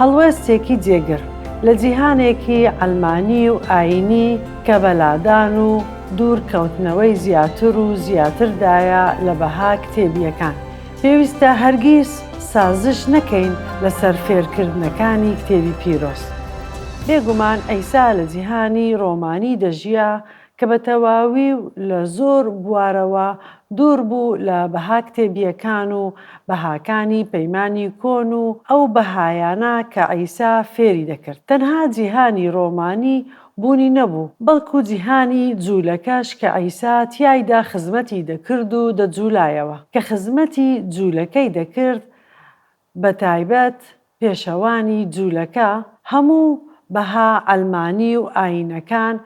هەڵوێستێکی جێگر لە جیهانێکی ئەلمانی و ئاینی کە بەلادان و دوورکەوتنەوەی زیاتر و زیاتردایە لە بەها کتێبیەکان. پێویستە هەرگیز سازش نەکەین لەسەر فێرکردنەکانی کتێبی پیرۆز. بێگومان ئەیسا لە جیهانی ڕۆمانی دەژیا کە بە تەواوی و لە زۆر بوارەوە دوور بوو لە بەها کتێبیەکان و بەهاکانی پەیمانی کۆن و ئەو بەهایانە کە ئەیسا فێری دەکرد. تەنها جیهانی ڕۆمانی بوونی نەبوو، بەڵکو جیهانی جوولەکەش کە ئەیسا تیایدا خزمەتی دەکرد و دەجوولایەوە، کە خزمەتی جوولەکەی دەکرد بە تایبەت پێشەوانی جوولەکە هەموو بەها ئەلمانی و ئاینەکان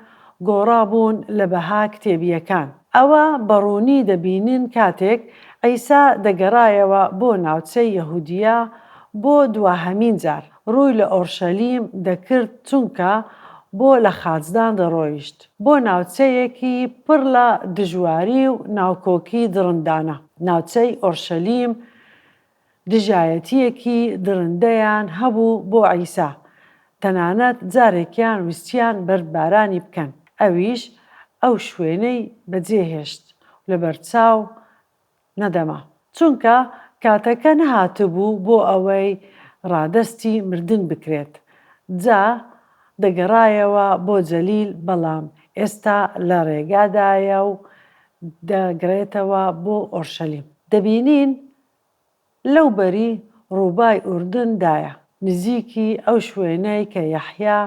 گۆڕابوون لە بەها کتێبیەکان. ئەوە بەڕوونی دەبینن کاتێک ئەیسا دەگەڕایەوە بۆ ناوچەی یەهودیە بۆ دواهەمین جار ڕووی لە ئۆرشەلیم دەکرد چونکە بۆ لە خاچدان دەڕۆیشت بۆ ناوچەیەکی پڕ لە دژواری و ناوکۆکی درندانە. ناوچەی ئۆرشەلیم دژایەتیەکی درندەیان هەبوو بۆ ئەیسا، تەنانەت جارێکیان ویستیان بەربارانی بکەن، ئەویش ئەو شوێنەی بەجێهێشت لە بەرچاو نەدەما، چونکە کاتەکە نەهاتبوو بۆ ئەوەی ڕادەستی مردن بکرێت. جا دەگەڕایەوە بۆ جەلیل، بەڵام ئێستا لە ڕێگادایە و دەگرێتەوە بۆ ئۆرشەلیم. دەبینین لەو بەری ڕووبای ئوردندایە، نزیکی ئەو شوێنەی کە یەحیا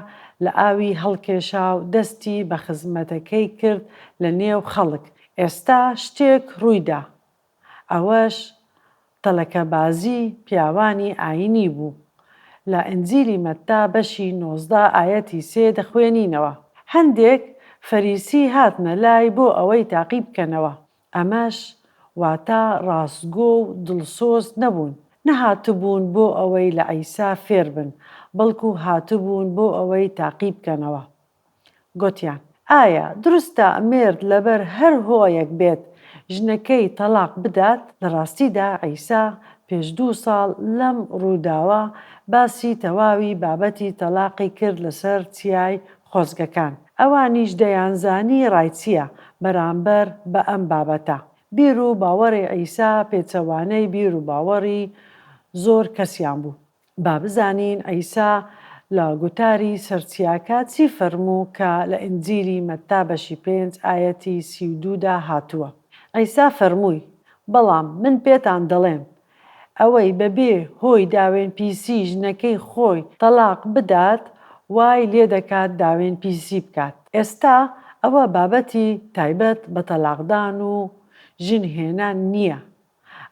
لە ئاوی هەڵکێشا و دەستی بە خزمەتەکەی کرد لە نێو خەڵک. ئێستا شتێک ڕوویدا، ئەوەش تەلەکەبازی پیاوانی ئاینی بوو. لە ئەنجیلی مەتتا بەشی 19 ئایەتی 3 دەخوێنینەوە. هەندێک فەریسی هاتنە لای بۆ ئەوەی تاقی بکەنەوە. ئەمەش واتە ڕاستگۆ و دڵسۆز نەبوون. نەهاتبوون بۆ ئەوەی لە ئەیسا فێر بن، بەڵکو هاتبوون بۆ ئەوەی تاقی بکەنەوە. گوتیان: ئایا دروستە ئەمێرد لەبەر هەر هۆیەک بێت ژنەکەی تەلاق بدات؟ لە ڕاستیدا ئەیسا پێش 2 ساڵ لەم ڕووداوە باسی تەواوی بابەتی تەلاقی کرد لەسەر چیای خۆزگەکان. ئەوانیش دەیانزانی ڕای چییە بەرامبەر بە ئەم بابەتە. بیر و باوەڕی ئەیسا پێچەوانەی بیر و باوەڕی زۆر کەسیان بوو. با بزانین ئەیسا لە گوتاری سەرچیاکە چی فەرموو کە لە ئەنجیلی مەتتا بەشی 5 ئایەتی 32دا هاتووە. ئەیسا فەرمووی: بەڵام من پێتان دەڵێم، ئەوەی بەبێ هۆی داوێن پیسی ژنەکەی خۆی تەلاق بدات، وای لێ دەکات داوێن پیسی بکات. ئێستا ئەوە بابەتی تایبەت بە تەلاقدان و ژن هێنان نییە.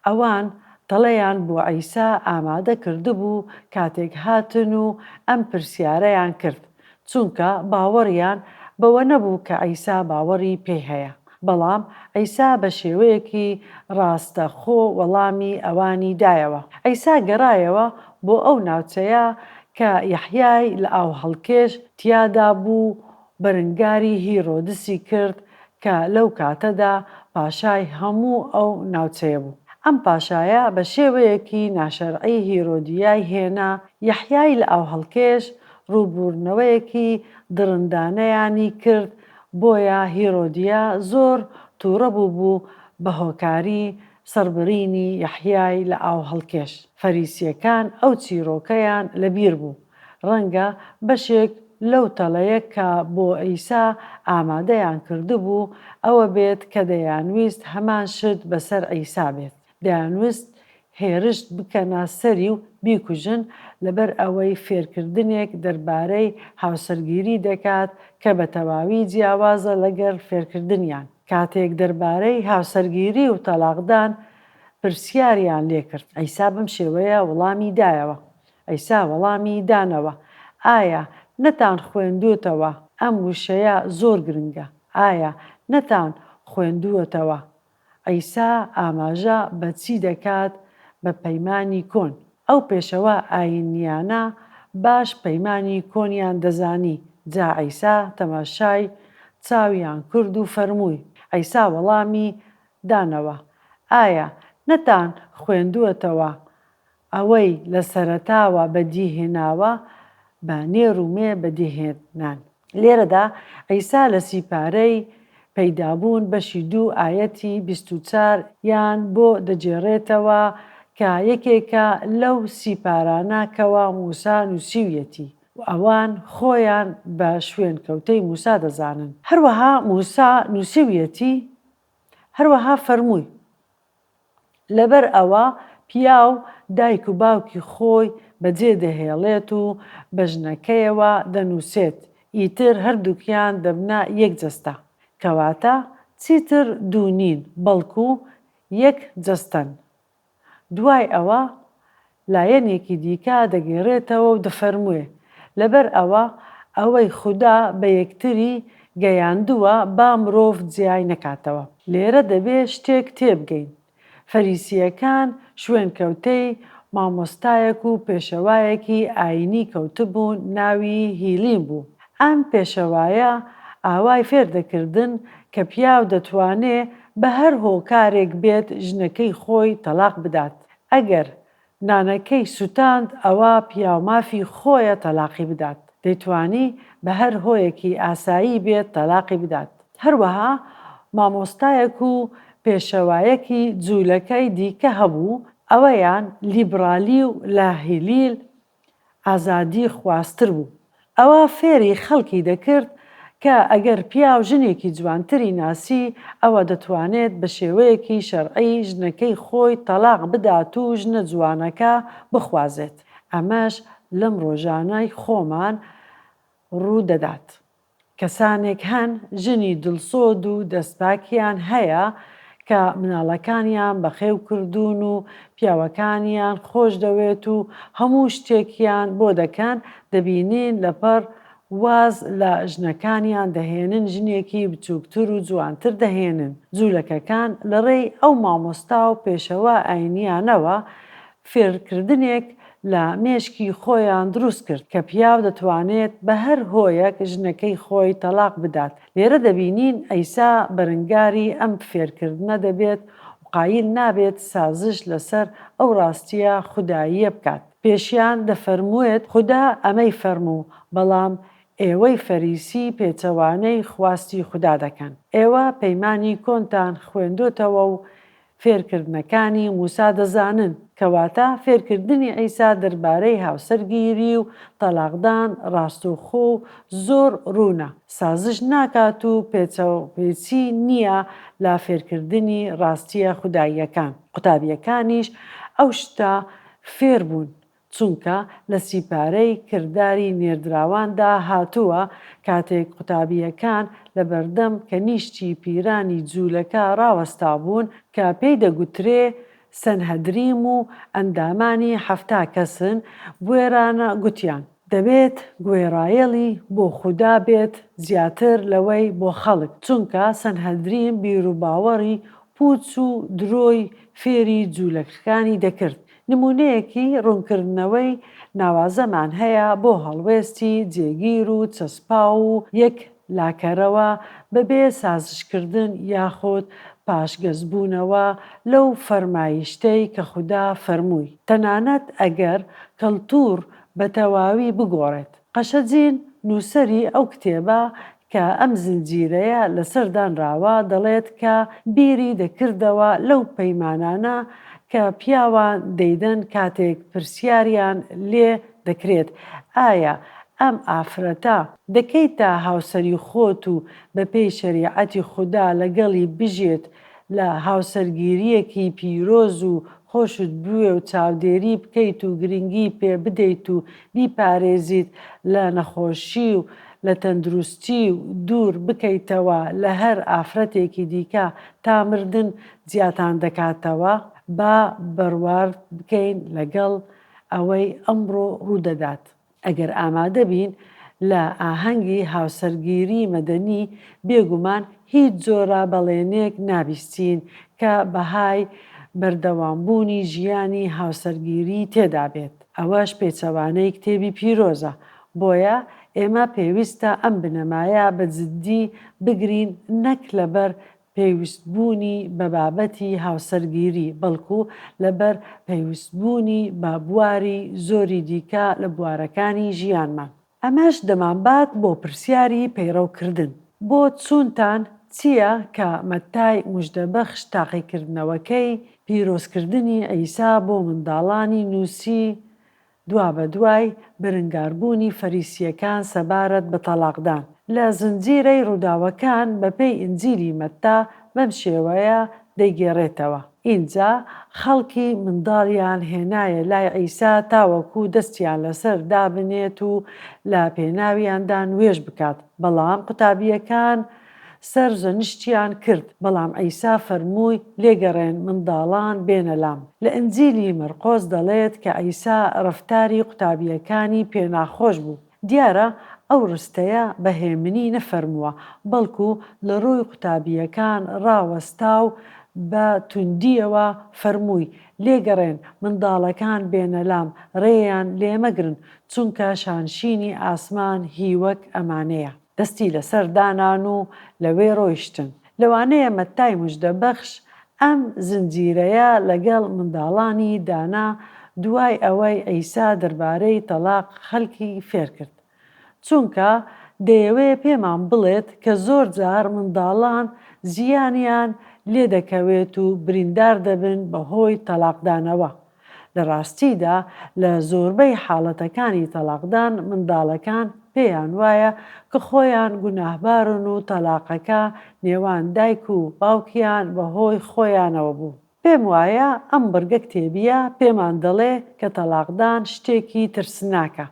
ئەوان دڵەیان بۆ ئەیسا ئامادە کردبوو کاتێک هاتن و ئەم پرسیارەیان کرد، چونکە باوەڕیان بەوە نەبوو کە ئەیسا باوەڕی پێی هەیە. بەڵام ئەیسا بە شێوەیەکی ڕاستەخۆ وەڵامی ئەوانی دایەوە. ئەیسا گەڕایەوە بۆ ئەو ناوچەیە کە یەحیای لە ئاو هەڵکێش تیادا بوو، بەرنگاری هیرۆدسی کرد کە لەو کاتەدا پاشای هەموو ئەو ناوچەیە بوو. ئەم پاشایە بە شێوەیەکی ناشەرعی هیرۆدیای هێنا یەحیای لە ئاو هەڵکێش ڕووبوونەوەیەکی درندانەیانی کرد، بۆیە هیرۆدیا زۆر تووڕە بوو بە هۆکاری سەربڕینی یەحیای لە ئاو هەڵکێش. فەریسیەکان ئەو چیرۆکەیان لەبیر بوو، ڕەنگە بەشێک لەو تەڵەیە کە بۆ ئەیسا ئامادەیان کردبوو ئەوە بێت کە دەیانویست هەمان شت بەسەر ئەیسا بێت. دەیانویست هێرشت بکەنە سەری و بیکوژن لەبەر ئەوەی فێرکردنێک دەربارەی هاوسەرگیری دەکات کە بە تەواوی جیاوازە لەگەڵ فێرکردنیان. کاتێک دەربارەی هاوسەرگیری و تەلاقدان پرسیاریان لێ کرد، ئەیسا بەم شێوەیە وەڵامی دایەوە. ئەیسا وەڵامی دانەوە: ئایا نەتان خوێندووتەوە ئەم وشەیە زۆر گرنگە؟ ئایا نەتان خوێندووەتەوە ئەیسا ئاماژە بە چی دەکات بە پەیمانی کۆن؟ ئەو پێشەوە ئاینیانە باش پەیمانی کۆنیان دەزانی. جا ئەیسا تەماشای چاویان کرد و فەرمووی: ئەیسا وەڵامی دانەوە: ئایا نەتان خوێندووەتەوە ئەوەی لە سەرەتاوە بەدیهێناوە بە نێرومێ بەدیهێنان. لێرەدا عیسا لە سیپارەی پەیدابوون بەشی 2 ئایەتی 24 یان بۆ دەجێڕێتەوە کە یەکێکە لەو سیپارانە کەوا موسا نووسیویەتی و ئەوان خۆیان بە شوێنکەوتەی موسا دەزانن. هەروەها موسا نووسیویەتی هەروەها فەرمووی لەبەر ئەوە پیاو دایک و باوکی خۆی بەجێ دەهێڵێت و بە ژنەکەیەوە دەنووسێت ئیتر هەردووکیان دەبنا یەک جەستە، کەواتە چیتر دوو نین بەڵکو یەک جەستەن. دوای ئەوە لایەنێکی دیکە دەگێڕێتەوە و دەفەرموێ لەبەر ئەوە ئەوەی خودا بە یەکتری گەیاندووە با مرۆڤ جیای نەکاتەوە. لێرە دەبێ شتێک تێبگەین. فەریسیەکان شوێنکەوتەی مامۆستایەک و پێشەوایەکی ئاینی کەوتبوون ناوی هیلیم بوو. ئەم پێشەوایە ئاوای فێردەکردن کە پیاو دەتوانێ بە هەر هۆکارێک بێت ژنەکەی خۆی تەلاق بدات. ئەگەر نانەکەی سوتاند ئەوە پیاومافی خۆیە تەلاقی بدات. دەیتوانی بە هەر هۆیەکی ئاسایی بێت تەلاقی بدات. هەروەها مامۆستایەک و پێشەوایەکی جوولەکەی دیکە هەبوو، ئەوەیان لیبرالی و لاهیلیل ئازادی خواستر بوو. ئەوە فێری خەڵکی دەکرد کە ئەگەر پیاو ژنێکی جوانتری ناسی ئەوە دەتوانێت بە شێوەیەکی شەرعی ژنەکەی خۆی تەلاق بدات و ژنە جوانەکە بخوازێت. ئەمەش لەم ڕۆژانەی خۆمان ڕوو دەدات. کەسانێک هەن ژنی دڵسۆد و دەستپاکیان هەیە کە مناڵەکانیان بەخێو کردوون و پیاوەکانیان خۆش دەوێت و هەموو شتێکیان بۆ دەکەن دەبینین لەپەر واز لە ژنەکانیان دەهێنن ژنێکی بچووکتر و جوانتر دەهێنن. جوولەکەکان لەڕێی ئەو مامۆستا و پێشەوە ئاینیانەوە فێرکردنێک لە مێشکی خۆیان دروست کرد کە پیاو دەتوانێت بە هەر هۆیەک ژنەکەی خۆی تەلاق بدات. لێرە دەبینین ئەیسا بەرەنگاری ئەم فێرکردنە دەبێت و قایل نابێت سازش لەسەر ئەو ڕاستیە خوداییە بکات. پێشیان دەفەرموێت خوددا ئەمەی فەرموو، بەڵام ئێوەی فەریسی پێچەوانەی خواستی خوددا دەکەن. ئێوە پەیمانی کۆنتان خوێندوتەوە و فێرکردنەکانی موسا دەزانن، کەواتە فێرکردنی ئەیسا دەربارەی هاوسەرگیری و تەلاقدان ڕاستوخۆ و زۆر ڕوونە. سازش ناکات و پێچی نییە لا فێرکردنی ڕاستیە خوداییەکان. قوتابیەکانیش ئەو شتە فێر بوون، چونکە لە سیپارەی کردداری نێردراواندا هاتووە کاتێک قوتابیەکان لە بەردەم کە نیشتی پیرانی جوولەکە ڕاوەستا بوون کە پێی دەگوترێ سەنهەدریم و ئەندامانی 70 کەسن بوێرانە گوتیان دەبێت گوێڕایەڵی بۆ خودا بێت زیاتر لەوەی بۆ خەڵک، چونکە سەنهەدریم بیرروباوەڕی پوچ و درۆی فێری جوولەکەکانی دەکرد. نمونەیەکی ڕوونکردنەوەی ناوازەمان هەیە بۆ هەڵوێستی جێگیر و چەسپا و یەک لاکەرەوە بەبێ سازشکردن یاخۆت پاشگەزبوونەوە لەو فەرمایشتەی کە خودا فەرمووی. تەنانەت ئەگەر کەڵتوور بە تەواوی بگۆڕێت. قەشەجین نووسەری ئەو کتێبە کە ئەم زنجیرەیە لەسەردانراوە دەڵێت کە بیری دەکردەوە لەو پەیمانانە کە پیاوان دەیدەن کاتێک پرسیاریان لێ دەکرێت ئایا ئەم ئافرەتە دەکەیتە هاوسەری خۆت و بەپێی شەریعەتی خودا لەگەڵی بژێت لە هاوسەرگیریەکی پیرۆز و خۆشت بوێ و چاودێری بکەیت و گرنگی پێ بدەیت و بیپارێزیت لە نەخۆشی و لە تەندروستی و دوور بکەیتەوە لە هەر ئافرەتێکی دیکە تا مردن جیاتان دەکاتەوە، با بڕوارد بکەین لەگەڵ ئەوەی ئەمڕۆ ڕوودەدات. ئەگەر ئامادە بین لە ئاهەنگی هاوسەرگیری مەدەنی بێگومان هیچ جۆرە بەڵێنێک نابیستین کە بەهای بەردەوامبوونی ژیانی هاوسەرگیری تێدا بێت. ئەوەش پێچەوانەی کتێبی پیرۆزە، بۆیە ئێمە پێویستە ئەم بنەمایە بە جددی بگرین نەک لەبەر پێویستبوونی بە بابەتی هاوسەرگیری بەڵکو لەبەر پێویستبوونی بە بواری زۆری دیکە لە بوارەکانی ژیانمان. ئەمەش دەمانبات بۆ پرسیاری پەیڕەوکردن. بۆ چوونتان چییە کە مەتای موژدەبەخش تاقیکردنەوەکەی پیرۆزکردنی عیسا بۆ منداڵانی نووسی دوا بە دوای برنگاربوونی فەریسیەکان سەبارەت بە تەلاقدان لە زنجیرەی ڕووداوەکان بەپێی ئینجیلی مەتتا بەم شێوەیە دەیگێڕێتەوە. ئینجا خەڵکی منداڵیان هێنایە لای عیسا تاوەکو دەستیان لەسەر دابنێت و لە پێناویاندا نوێژ بکات، بەڵام قوتابیەکان سەرزەنشتیان کرد، بەڵام عیسا فەرمووی لێگەڕێن منداڵان بێنە لام. لە ئینجیلی مەرقۆس دەڵێت کە عیسا ڕەفتاری قوتابیەکانی پێناخۆش بوو. دیارە ئەو ڕستەیە بەهێمنی نەفەرمووە، بەڵکو لە ڕووی قوتابیەکان ڕاوەستا و بە توندیەوە فەرمووی لێگەڕێن منداڵەکان بێنە لام، ڕێیان لێمەگرن چونکە شانشینی ئاسمان هی وەک ئەمانەیە. دەستی لەسەر دانان و لەوێ ڕۆیشتن. لەوانەیە مەتای موژدەبەخش ئەم زنجیرەیە لەگەڵ منداڵانی دانا دوای ئەوەی عیسا دەربارەی تەلاق خەڵکی فێر کرد. چونکە دەیەوێ پێمان بڵێت کە زۆر جار منداڵان زیانیان لێ دەکەوێت و بریندار دەبن بەهۆی تەلاقدانەوە. لە ڕاستیدا لە زۆربەی حاڵەتەکانی تەلاقدان منداڵەکان پێیان وایە کە خۆیان گوناهبارن و تەلاقەکە نێوان دایک و باوکیان بەهۆی خۆیانەوە بوو. پێم وایە ئەم بڕگە کتێبیە پێمان دەڵێ کە تەلاقدان شتێکی ترسناکە.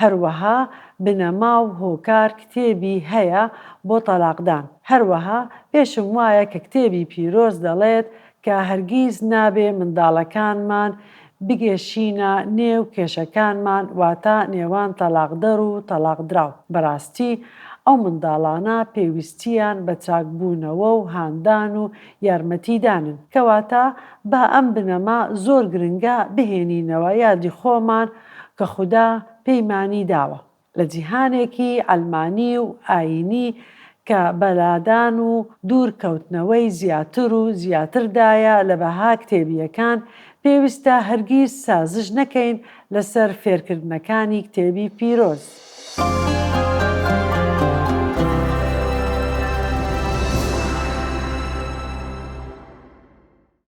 هەروەها بنەما و هۆکار کتێبی هەیە بۆ تەلاقدان. هەروەها پێشم وایە کە کتێبی پیرۆز دەڵێت کە هەرگیز نابێ منداڵەکانمان بگێشینە نێو کێشەکانمان، واتە نێوان تەلاقدەر و تەلاقدراو. بەڕاستی ئەو منداڵانە پێویستیان بە چاکبوونەوە و هاندان و یارمەتیدانن، کەواتە با ئەم بنەما زۆر گرنگە بهێنینەوە یادی خۆمان کە خودا پەیمانی داوە. لە جیهانێکی ئەلمانی و ئاینی کە بەلادان و دوورکەوتنەوەی زیاتر و زیاتردایە لە بەها کتێبیەکان، پێویستە هەرگیز سازش نەکەین لەسەر فێرکردنەکانی کتێبی پیرۆز.